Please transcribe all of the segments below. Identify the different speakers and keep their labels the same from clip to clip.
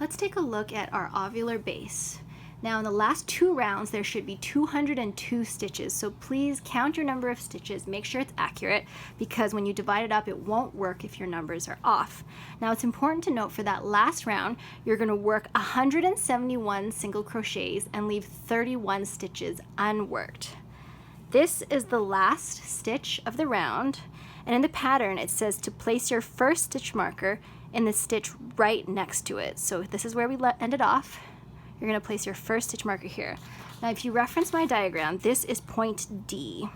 Speaker 1: Let's take a look at our ovular base. Now in the last 2 rounds there should be 202 stitches, so please count your number of stitches, make sure it's accurate, because when you divide it up it won't work if your numbers are off. Now it's important to note for that last round you're going to work 171 single crochets and leave 31 stitches unworked. This is the last stitch of the round, and in the pattern it says to place your first stitch marker in the stitch right next to it. So this is where we ended off. You're going to place your first stitch marker here. Now if you reference my diagram, this is point D.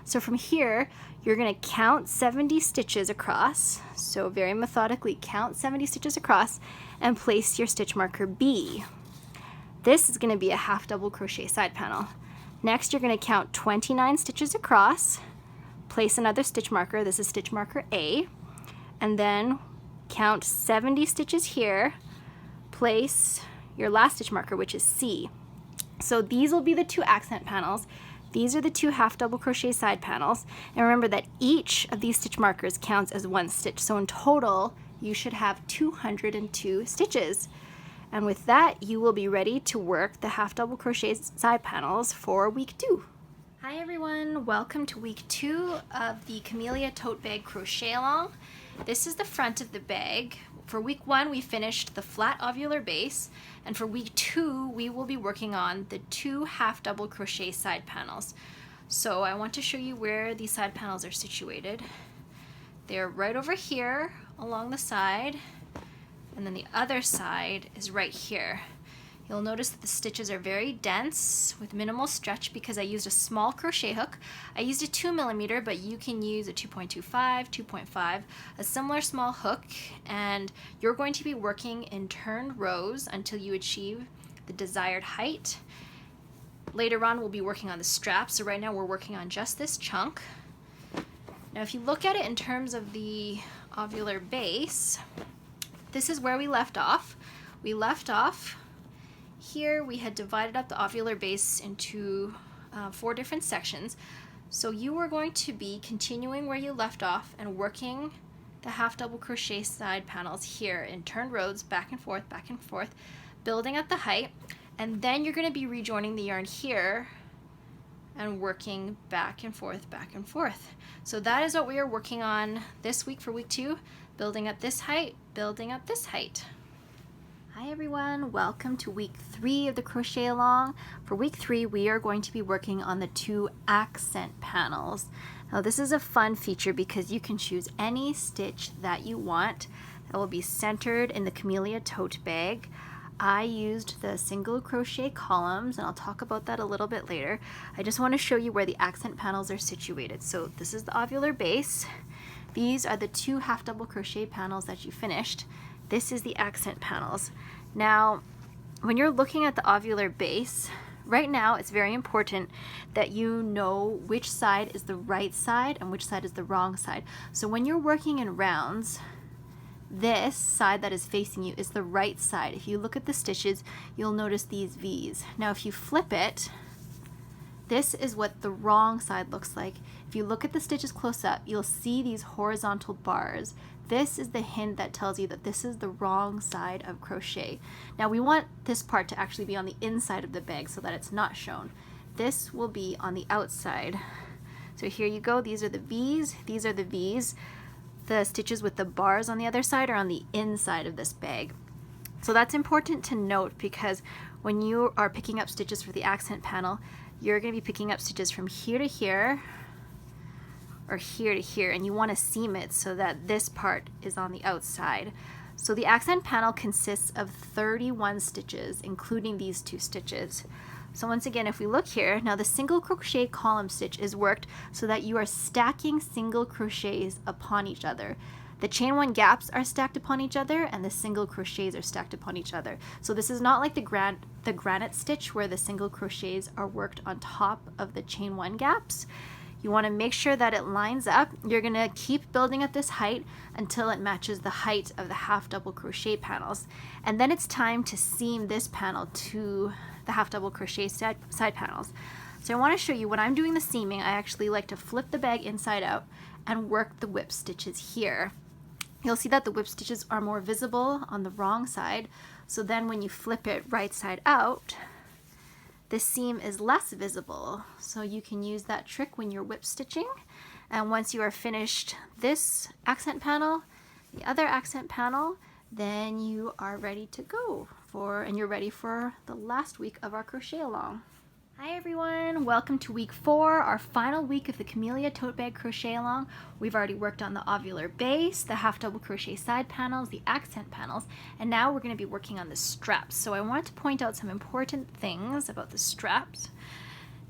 Speaker 1: So from here, you're going to count 70 stitches across. So very methodically count 70 stitches across and place your stitch marker B. This is going to be a half double crochet side panel. Next, you're going to count 29 stitches across, place another stitch marker. This is stitch marker A. And then count 70 stitches here, place your last stitch marker, which is C. So these will be the 2 accent panels. These are the 2 half double crochet side panels. And remember that each of these stitch markers counts as 1 stitch. So in total, you should have 202 stitches. And with that, you will be ready to work the half double crochet side panels for week 2. Hi everyone, welcome to week 2 of the Camellia tote bag Crochet-Along. This is the front of the bag. For week 1, we finished the flat ovular base, and for week 2, we will be working on the 2 half double crochet side panels. So I want to show you where these side panels are situated. They're right over here along the side, and then the other side is right here. You'll notice that the stitches are very dense with minimal stretch because I used a small crochet hook. I used a 2mm, but you can use a 2.25, 2.5, a similar small hook, and you're going to be working in turned rows until you achieve the desired height. Later on we'll be working on the straps, so right now we're working on just this chunk. Now if you look at it in terms of the ovular base, this is where we left off. We left off here. We had divided up the ovular base into 4 different sections. So you are going to be continuing where you left off and working the half double crochet side panels here in turned rows, back and forth, building up the height, and then you're going to be rejoining the yarn here and working back and forth. So that is what we are working on this week for week 2, building up this height, building up this height. Hi everyone, welcome to week 3 of the Crochet-Along. For week 3, we are going to be working on the 2 accent panels. Now this is a fun feature because you can choose any stitch that you want that will be centered in the Camellia tote bag. I used the single crochet columns, and I'll talk about that a little bit later. I just want to show you where the accent panels are situated. So this is the ovular base. These are the 2 half double crochet panels that you finished. This is the accent panels. Now, when you're looking at the ovular base, right now it's very important that you know which side is the right side and which side is the wrong side. So when you're working in rounds, this side that is facing you is the right side. If you look at the stitches, you'll notice these V's. Now if you flip it, this is what the wrong side looks like. If you look at the stitches close up, you'll see these horizontal bars. This is the hint that tells you that this is the wrong side of crochet. Now we want this part to actually be on the inside of the bag so that it's not shown. This will be on the outside. So here you go, these are the V's, these are the V's. The stitches with the bars on the other side are on the inside of this bag. So that's important to note because when you are picking up stitches for the accent panel, you're going to be picking up stitches from here to here or here to here, and you want to seam it so that this part is on the outside. So the accent panel consists of 31 stitches, including these 2 stitches. So once again, if we look here, now the single crochet column stitch is worked so that you are stacking single crochets upon each other. The chain 1 gaps are stacked upon each other and the single crochets are stacked upon each other. So this is not like the granite stitch where the single crochets are worked on top of the chain 1 gaps. You want to make sure that it lines up. You're going to keep building at this height until it matches the height of the half double crochet panels. And then it's time to seam this panel to the half double crochet side panels. So I want to show you when I'm doing the seaming, I actually like to flip the bag inside out and work the whip stitches here. You'll see that the whip stitches are more visible on the wrong side. So then when you flip it right side out, the seam is less visible. So you can use that trick when you're whip stitching. And once you are finished this accent panel, the other accent panel, then you are ready to go and you're ready for the last week of our crochet along. Hi everyone, welcome to week 4, our final week of the Camellia tote bag crochet along. We've already worked on the ovular base, the half double crochet side panels, the accent panels, and now we're going to be working on the straps. So I want to point out some important things about the straps.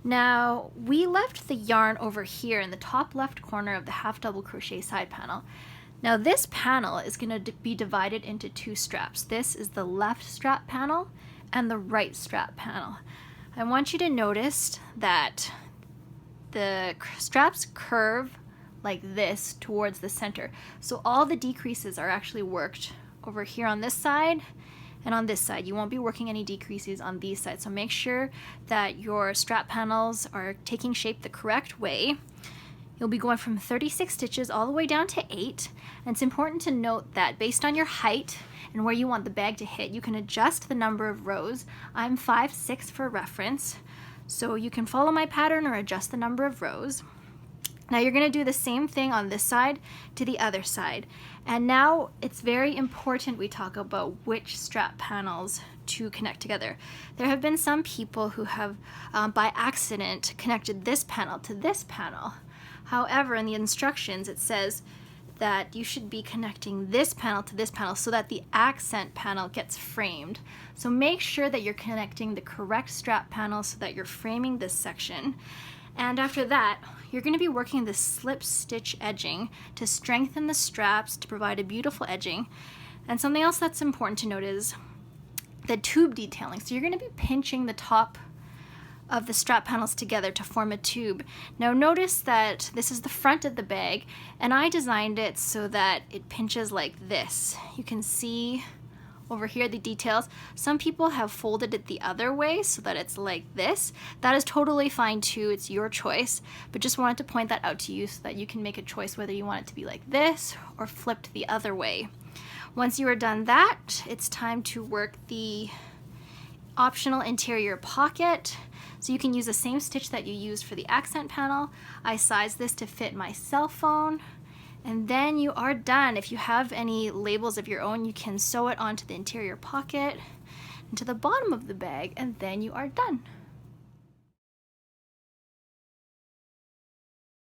Speaker 1: Now, we left the yarn over here in the top left corner of the half double crochet side panel. Now this panel is going to be divided into 2 straps. This is the left strap panel and the right strap panel. I want you to notice that the straps curve like this towards the center. So all the decreases are actually worked over here on this side and on this side. You won't be working any decreases on these sides. So make sure that your strap panels are taking shape the correct way. You'll be going from 36 stitches all the way down to 8. And it's important to note that based on your height and where you want the bag to hit, you can adjust the number of rows. I'm 5'6" for reference, so you can follow my pattern or adjust the number of rows. Now you're going to do the same thing on this side to the other side. And now it's very important we talk about which strap panels to connect together. There have been some people who have by accident connected this panel to this panel. However, in the instructions it says that you should be connecting this panel to this panel so that the accent panel gets framed. So make sure that you're connecting the correct strap panel so that you're framing this section. And after that, you're going to be working the slip stitch edging to strengthen the straps to provide a beautiful edging. And something else that's important to note is the tube detailing. So you're going to be pinching the top of the strap panels together to form a tube. Now notice that this is the front of the bag, and I designed it so that it pinches like this. You can see over here the details. Some people have folded it the other way so that it's like this. That is totally fine too, it's your choice, but just wanted to point that out to you so that you can make a choice whether you want it to be like this or flipped the other way. Once you are done that, it's time to work the optional interior pocket. So you can use the same stitch that you used for the accent panel. I sized this to fit my cell phone, and then you are done. If you have any labels of your own, you can sew it onto the interior pocket and to the bottom of the bag, and then you are done.